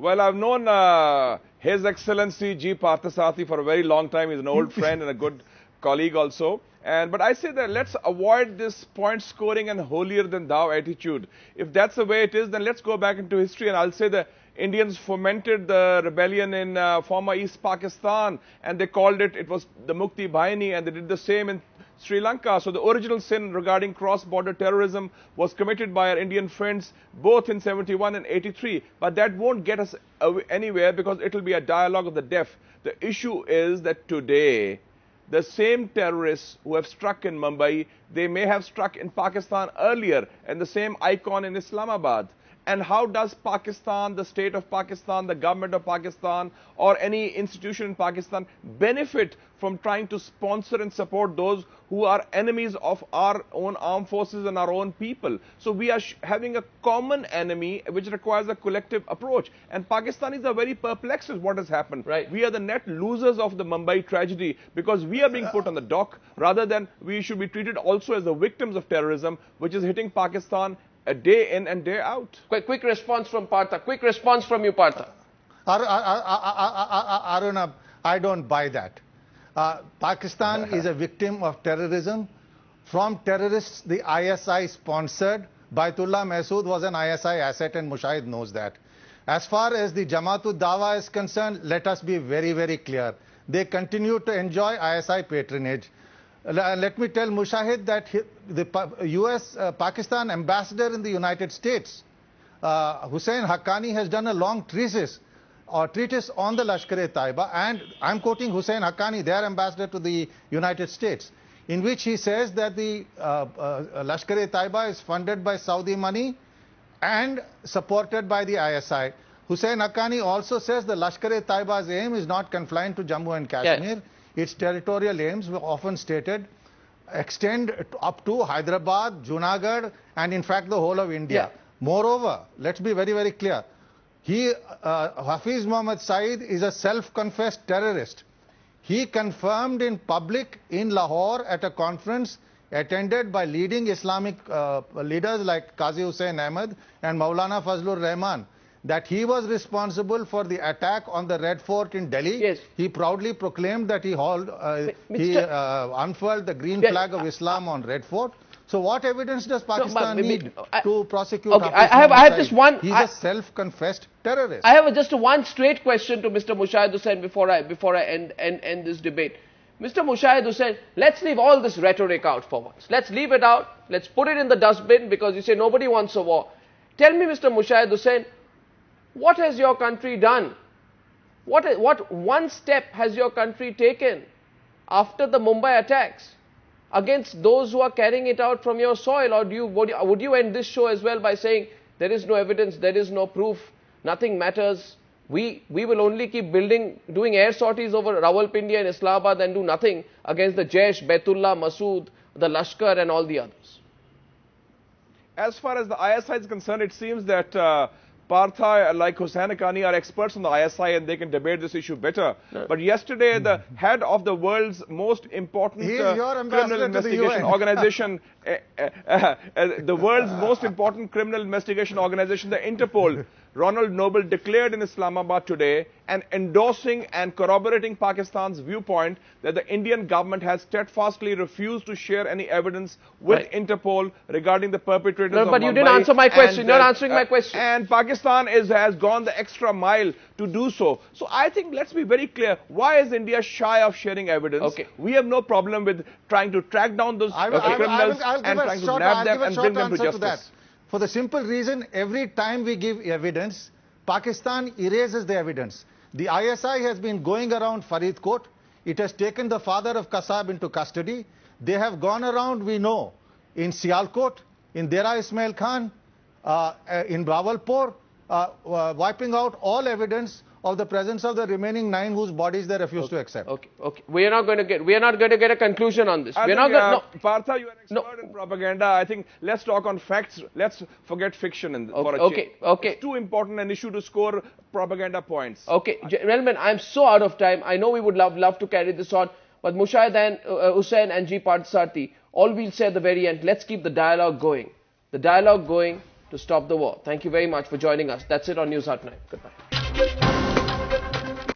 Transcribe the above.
Well, I've known His Excellency G. Parthasarathi for a very long time. He's an old friend and a good colleague also. But I say that let's avoid this point scoring and holier than thou attitude. If that's the way it is, then let's go back into history, and I'll say the Indians fomented the rebellion in former East Pakistan, and they called it was the Mukti Bahini, and they did the same in Sri Lanka. So the original sin regarding cross-border terrorism was committed by our Indian friends both in 71 and 83. But that won't get us anywhere because it will be a dialogue of the deaf. The issue is that today, the same terrorists who have struck in Mumbai, they may have struck in Pakistan earlier, and the same icon in Islamabad. And how does Pakistan, the state of Pakistan, the government of Pakistan, or any institution in Pakistan benefit from trying to sponsor and support those who are enemies of our own armed forces and our own people? So we are having a common enemy which requires a collective approach. And Pakistanis are very perplexed with what has happened. Right. We are the net losers of the Mumbai tragedy because we are being put on the dock rather than we should be treated also as the victims of terrorism, which is hitting Pakistan a day in and day out. Quick response from Partha. Quick response from you, Partha. Aruna, I don't buy that. Pakistan is a victim of terrorism. From terrorists, the ISI sponsored. Baitullah Masood was an ISI asset, and Mushahid knows that. As far as the Jamaat-ud Dawa is concerned, let us be very, very clear. They continue to enjoy ISI patronage. Let me tell Mushahid that the Pakistan ambassador in the United States, Hussain Haqqani, has done a long treatise on the Lashkar-e-Taiba, and I'm quoting Hussain Haqqani, their ambassador to the United States, in which he says that the Lashkar-e-Taiba is funded by Saudi money and supported by the ISI. Hussain Haqqani also says the Lashkar-e-Taiba's aim is not confined to Jammu and Kashmir. Yes. Its territorial aims were often stated extend up to Hyderabad, Junagadh, and in fact the whole of India. Yeah. Moreover, let's be very, very clear. Hafiz Muhammad Saeed is a self-confessed terrorist. He confirmed in public in Lahore at a conference attended by leading Islamic leaders like Qazi Hussain Ahmed and Maulana Fazlur Rahman that he was responsible for the attack on the Red Fort in Delhi. Yes. He proudly proclaimed that he unfurled the green flag of Islam on Red Fort. So what evidence does Pakistan need to prosecute? Okay, I have just one. He's a self-confessed terrorist. I have just one straight question to Mr. Mushahid Hussain before I end this debate. Mr. Mushahid Hussain, let's leave all this rhetoric out for once. Let's leave it out. Let's put it in the dustbin because you say nobody wants a war. Tell me, Mr. Mushahid Hussain, what has your country done? What one step has your country taken after the Mumbai attacks against those who are carrying it out from your soil? Or would you end this show as well by saying there is no evidence, there is no proof, nothing matters? We will only keep doing air sorties over Rawalpindi and Islamabad and do nothing against the Jaish, Baitullah, Masood, the Lashkar and all the others. As far as the ISI is concerned, it seems that Partha, like Hussain Haqqani, are experts on the ISI and they can debate this issue better. No. But yesterday, the head of the world's most important criminal investigation organization, the world's most important criminal investigation organization, the Interpol, Ronald Noble, declared in Islamabad today and endorsing and corroborating Pakistan's viewpoint that the Indian government has steadfastly refused to share any evidence with Interpol regarding the perpetrators of Mumbai. But you didn't answer my question. You're not answering my question. And Pakistan has gone the extra mile to do so. So I think let's be very clear. Why is India shy of sharing evidence? Okay. We have no problem with trying to track down those criminals and trying to nab them and bring them to justice. For the simple reason, every time we give evidence, Pakistan erases the evidence. The ISI has been going around Faridkot. It has taken the father of Kasab into custody. They have gone around, we know, in Sialkot, in Dera Ismail Khan, in Rawalpur, wiping out all evidence of the presence of the remaining 9 whose bodies they refuse to accept. Okay. We are not going to get a conclusion on this. Partha, you are an expert in propaganda. I think let's talk on facts. Let's forget fiction for a change. It's too important an issue to score propaganda points. Okay, gentlemen, I'm so out of time. I know we would love to carry this on, but Mushahid and Hussain and G. Parthasarathi, all we'll say at the very end, let's keep the dialogue going. The dialogue going to stop the war. Thank you very much for joining us. That's it on Newshour Tonight. Goodbye. Thank you.